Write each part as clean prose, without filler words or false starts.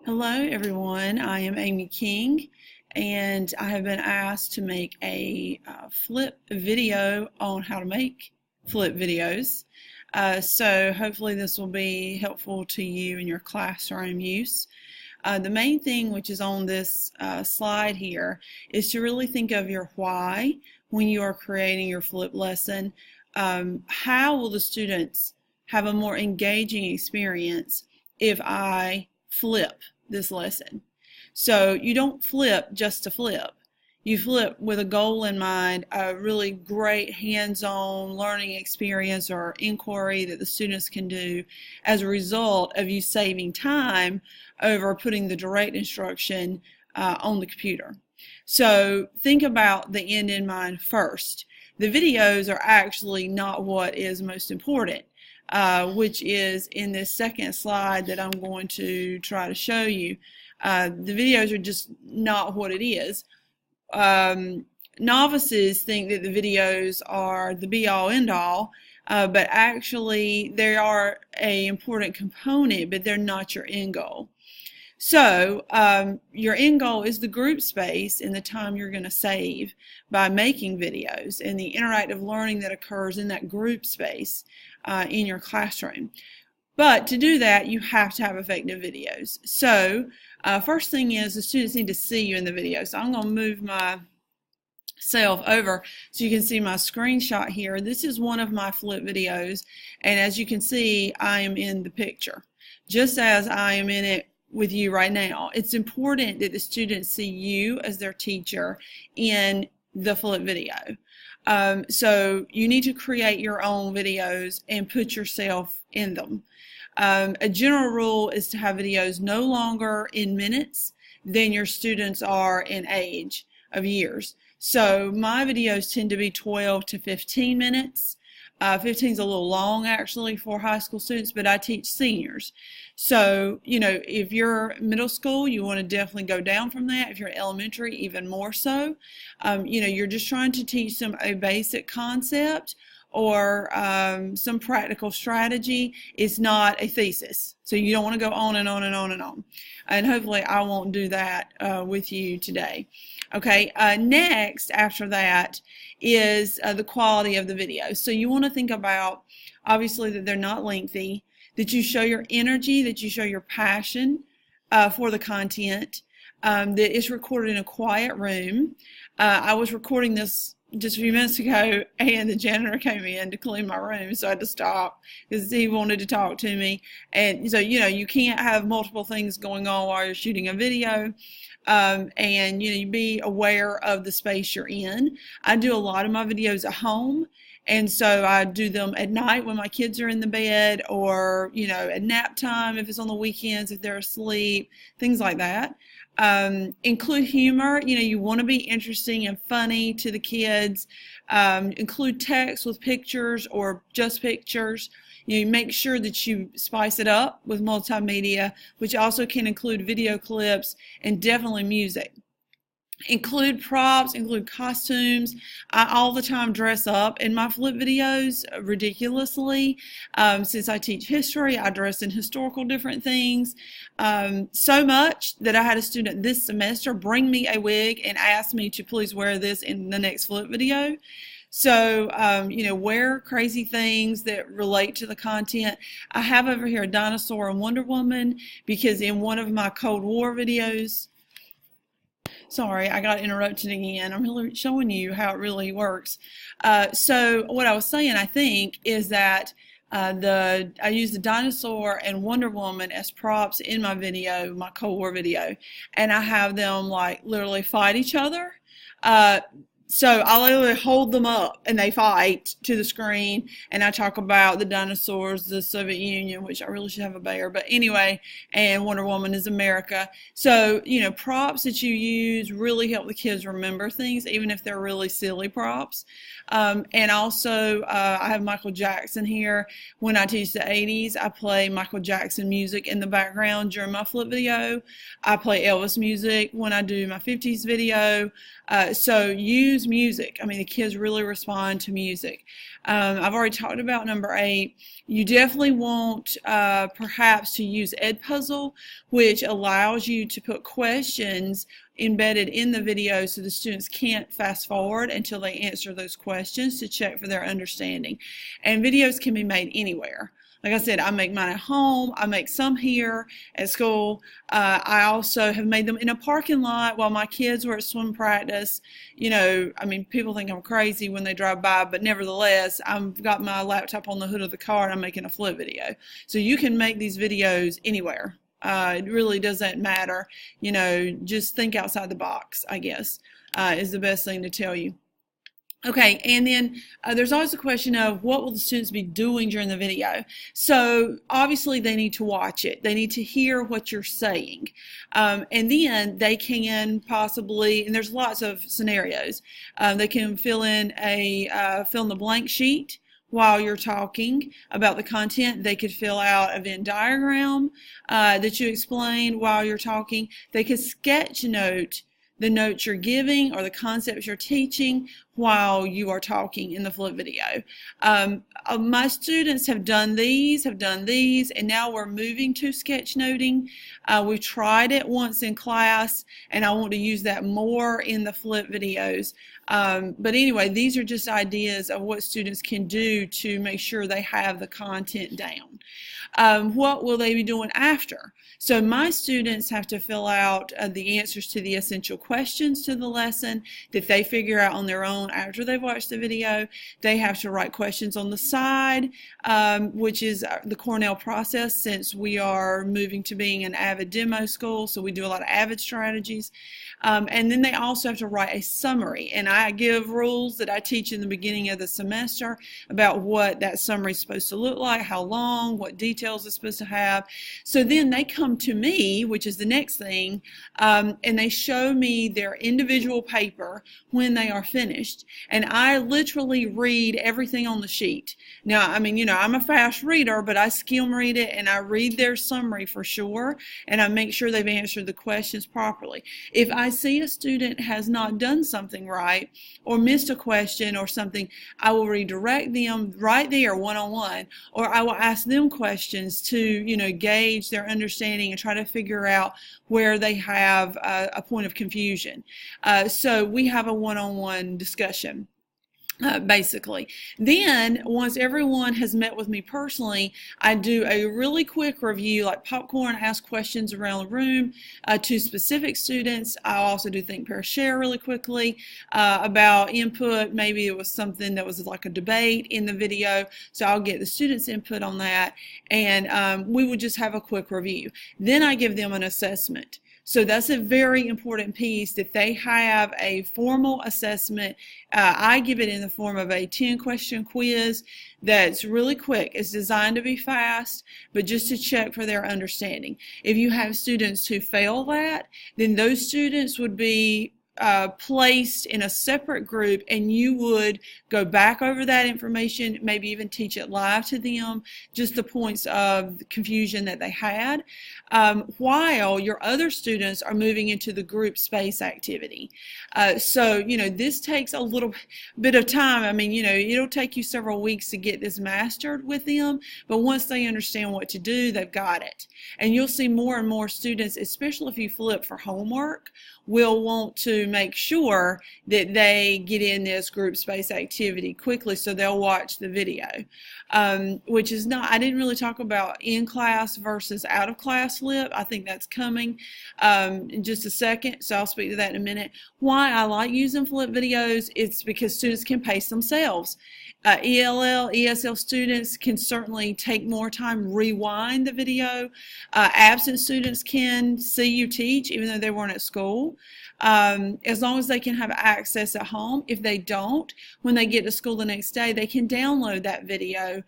Hello everyone, I am Amy King and I have been asked to make a flip video on how to make flip videos. So hopefully this will be helpful to you in your classroom use. The main thing which is on this slide here is to really think of your why when you are creating your flip lesson. How will the students have a more engaging experience if I flip this lesson? So you don't flip just to flip. You flip with a goal in mind, a really great hands-on learning experience or inquiry that the students can do as a result of you saving time over putting the direct instruction on the computer. So think about the end in mind first. The videos are actually not what is most important. Which is in this second slide that I'm going to try to show you. The videos are just not what it is. Novices think that the videos are the be-all end-all, but actually they are an important component, but they're not your end goal. So your end goal is the group space and the time you're going to save by making videos and the interactive learning that occurs in that group space in your classroom. But to do that, you have to have effective videos. So first thing is the students need to see you in the video. So I'm going to move myself over so you can see my screenshot here. This is one of my flip videos, and as you can see, I am in the picture, just as I am in it with you right now. It's important that the students see you as their teacher in the flip video. So you need to create your own videos and put yourself in them. A general rule is to have videos no longer in minutes than your students are in age of years. So my videos tend to be 12 to 15 minutes. 15 is a little long actually for high school students, but I teach seniors. So, if you're middle school, you want to definitely go down from that. If you're in elementary, even more so. You're just trying to teach them a basic concept or some practical strategy. It's not a thesis. So you don't want to go on and on and on and on. And hopefully I won't do that with you today. Okay, next after that is the quality of the video. So you want to think about, obviously, that they're not lengthy, that you show your energy, that you show your passion for the content, that it's recorded in a quiet room. I was recording this just a few minutes ago, and the janitor came in to clean my room, so I had to stop because he wanted to talk to me. And so, you can't have multiple things going on while you're shooting a video. And you be aware of the space you're in. I do a lot of my videos at home, and so I do them at night when my kids are in the bed, or at nap time if it's on the weekends, if they're asleep, things like that. Include humor. You want to be interesting and funny to the kids. Include text with pictures or just pictures. Make sure that you spice it up with multimedia, which also can include video clips and definitely music. Include props, include costumes. I all the time dress up in my flip videos ridiculously. Since I teach history, I dress in historical different things. So much that I had a student this semester bring me a wig and ask me to please wear this in the next flip video. So, wear crazy things that relate to the content. I have over here a dinosaur and Wonder Woman because in one of my Cold War videos, sorry, I got interrupted again. I'm really showing you how it really works. So what I was saying, I think, is that I use the dinosaur and Wonder Woman as props in my video, my Cold War video, and I have them literally fight each other. So I literally hold them up and they fight to the screen, and I talk about the dinosaurs, the Soviet Union, which I really should have a bear, but anyway, and Wonder Woman is America. So, props that you use really help the kids remember things, even if they're really silly props. And also, I have Michael Jackson here. When I teach the 80s, I play Michael Jackson music in the background during my flip video. I play Elvis music when I do my 50s video. So use use music. I mean, the kids really respond to music. I've already talked about number 8. You definitely want perhaps to use Edpuzzle, which allows you to put questions embedded in the video so the students can't fast forward until they answer those questions to check for their understanding. And videos can be made anywhere. Like I said, I make mine at home. I make some here at school. I also have made them in a parking lot while my kids were at swim practice. You know, I mean, people think I'm crazy when they drive by, but nevertheless, I've got my laptop on the hood of the car and I'm making a flip video. So you can make these videos anywhere. It really doesn't matter. You know, just think outside the box, I guess, is the best thing to tell you. Okay, and then there's always a question of what will the students be doing during the video. So obviously they need to watch it. They need to hear what you're saying. And then they can possibly, and there's lots of scenarios, they can fill in the blank sheet while you're talking about the content. They could fill out a Venn diagram that you explain while you're talking. They could sketch note the notes you're giving or the concepts you're teaching while you are talking in the flip video. My students have done these, and now we're moving to sketchnoting. We've tried it once in class, and I want to use that more in the flip videos. But anyway, these are just ideas of what students can do to make sure they have the content down. What will they be doing after? So my students have to fill out the answers to the essential questions to the lesson that they figure out on their own after they've watched the video. They have to write questions on the side, which is the Cornell process, since we are moving to being an AVID demo school, so we do a lot of AVID strategies. And then they also have to write a summary, and I give rules that I teach in the beginning of the semester about what that summary is supposed to look like, how long, what details it's supposed to have. So then they come to me, which is the next thing, and they show me their individual paper when they are finished, and I literally read everything on the sheet. Now, I mean, you know, I'm a fast reader, but I skim read it and I read their summary for sure, and I make sure they've answered the questions properly. If I see a student has not done something right or missed a question or something, I will redirect them right there one-on-one, or I will ask them questions to, you know, gauge their understanding and try to figure out where they have a point of confusion. So we have a one-on-one discussion. Basically. Then, once everyone has met with me personally, I do a really quick review, like popcorn, ask questions around the room to specific students. I also do think, pair, share really quickly about input. Maybe it was something that was like a debate in the video, so I'll get the students' input on that, and we would just have a quick review. Then I give them an assessment. So that's a very important piece, that they have a formal assessment. I give it in the form of a 10-question quiz that's really quick. It's designed to be fast, but just to check for their understanding. If you have students who fail that, then those students would be placed in a separate group, and you would go back over that information, maybe even teach it live to them, just the points of confusion that they had, while your other students are moving into the group space activity. So, you know, this takes a little bit of time. I mean, you know, it'll take you several weeks to get this mastered with them, but once they understand what to do, they've got it. And you'll see more and more students, especially if you flip for homework, will want to make sure that they get in this group space activity quickly, so they'll watch the video, which is not, I didn't really talk about in-class versus out-of-class flip. I think that's coming in just a second, so I'll speak to that in a minute. Why I like using flip videos, it's because students can pace themselves. ELL, ESL students can certainly take more time, rewind the video. Absent students can see you teach even though they weren't at school, as long as they can have access at home. If they don't, when they get to school the next day, they can download that video,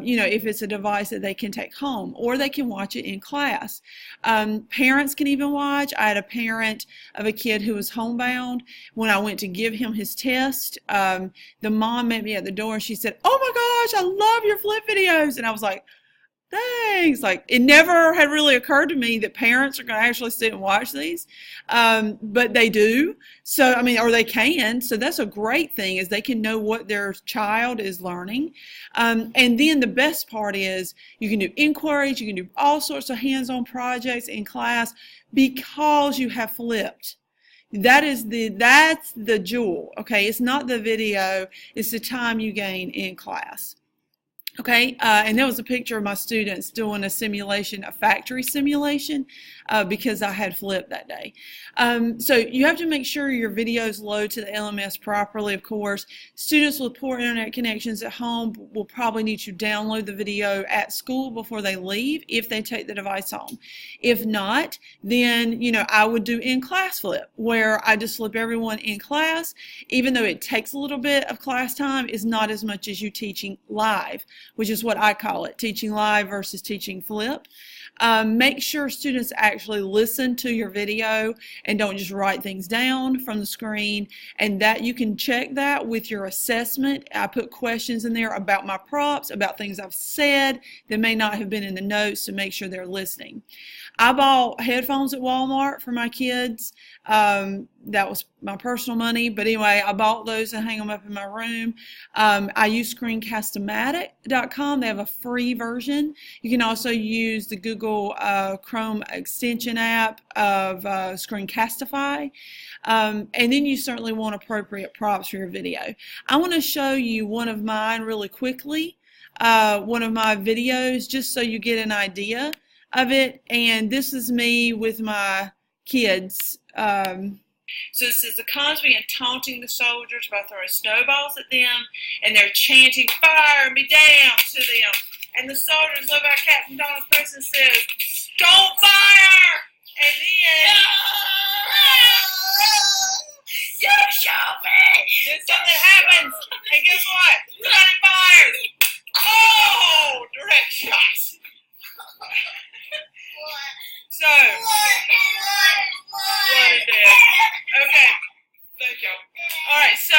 you know, if it's a device that they can take home, or they can watch it in class. Parents can even watch. I had a parent of a kid who was homebound. When I went to give him his test, the mom met me at the door and she said, "Oh my gosh, I love your flip videos." And I was like, Thanks. Like, it never had really occurred to me that parents are going to actually sit and watch these, but they do. So, I mean, or they can. So that's a great thing, is they can know what their child is learning. And then the best part is you can do inquiries, you can do all sorts of hands-on projects in class because you have flipped. That's the jewel. Okay, it's not the video, it's the time you gain in class. Okay, and there was a picture of my students doing a simulation, a factory simulation, because I had flipped that day. So you have to make sure your videos load to the LMS properly, of course. Students with poor internet connections at home will probably need to download the video at school before they leave if they take the device home. If not, then, I would do in-class flip, where I just flip everyone in class. Even though it takes a little bit of class time, it's not as much as you teaching live, which is what I call it, teaching live versus teaching flip. Make sure students actually listen to your video and don't just write things down from the screen, and that you can check that with your assessment. I put questions in there about my props, about things I've said that may not have been in the notes, to make sure they're listening. I bought headphones at Walmart for my kids. That was my personal money, but anyway, I bought those and hang them up in my room. I use Screencast-O-Matic.com. They have a free version. You can also use the Google Chrome extension app of Screencastify. And then you certainly want appropriate props for your video. I want to show you one of mine really quickly, one of my videos, just so you get an idea of it. And this is me with my kids. So this is the Cosby and taunting the soldiers by throwing snowballs at them, and they're chanting, "Fire me down," to them. And the soldiers, led by Captain Donald Preston, says, "Don't fire!" And then, you show me! Then something happens, and guess what? Somebody fires! Oh! Direct shots! So, blood and death. Okay, thank you. All right, so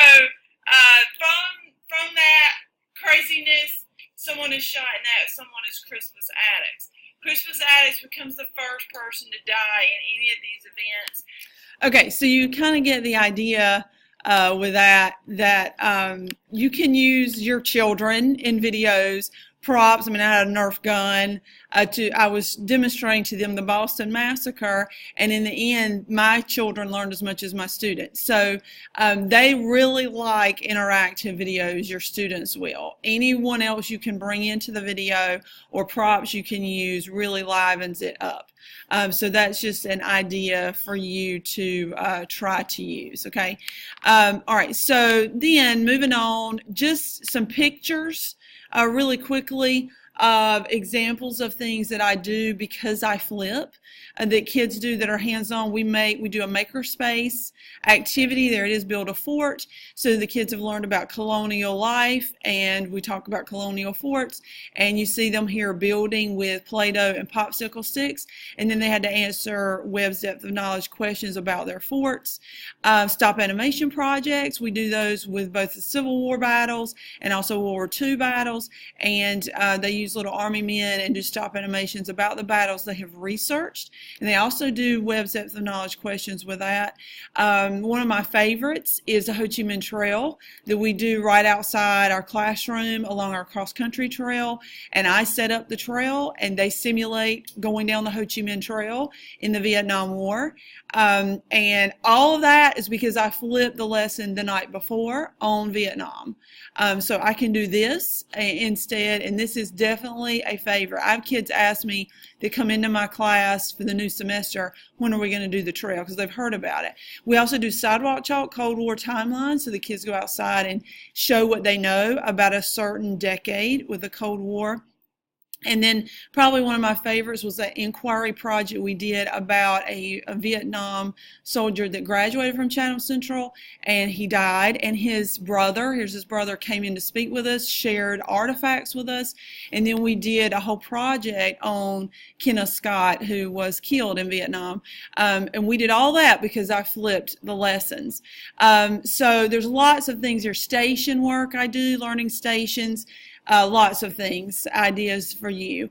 from that craziness, someone is shot, and that someone is Crispus Attucks. Crispus Attucks becomes the first person to die in any of these events. Okay, so you kind of get the idea with that you can use your children in videos, props. I mean, I had a Nerf gun. I was demonstrating to them the Boston Massacre, and in the end, my children learned as much as my students. So they really like interactive videos. Your students will. Anyone else you can bring into the video or props you can use really livens it up. So that's just an idea for you to try to use. Okay. All right. So then moving on, just some pictures. Really quickly, of examples of things that I do because I flip, that kids do that are hands-on. We do a makerspace activity. There it is, build a fort. So the kids have learned about colonial life, and we talk about colonial forts, and you see them here building with Play-Doh and popsicle sticks, and then they had to answer Webb's Depth of Knowledge questions about their forts. Stop animation projects. We do those with both the Civil War battles and also World War II battles, and they use little army men and do stop animations about the battles they have researched. And they also do Webb's Depth of Knowledge questions with that. One of my favorites is the Ho Chi Minh Trail that we do right outside our classroom along our cross-country trail. And I set up the trail, and they simulate going down the Ho Chi Minh Trail in the Vietnam War. And all of that is because I flipped the lesson the night before on Vietnam. So I can do this instead, and this is definitely a favorite. I have kids ask me to come into my class for the new semester, when are we going to do the trail, because they've heard about it. We also do sidewalk chalk Cold War timelines, so the kids go outside and show what they know about a certain decade with the Cold War. And then probably one of my favorites was that inquiry project we did about a Vietnam soldier that graduated from Chatham Central, and he died, and his brother, came in to speak with us, shared artifacts with us, and then we did a whole project on Kenneth Scott, who was killed in Vietnam. And we did all that because I flipped the lessons. So there's lots of things. There's station work I do, learning stations. lots of things, ideas for you.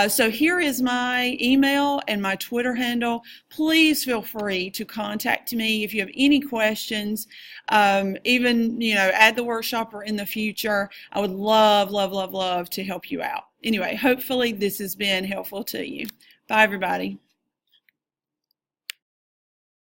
So here is my email and my Twitter handle. Please feel free to contact me if you have any questions, even, at the workshop or in the future. I would love, love, love, love to help you out. Anyway, hopefully this has been helpful to you. Bye, everybody.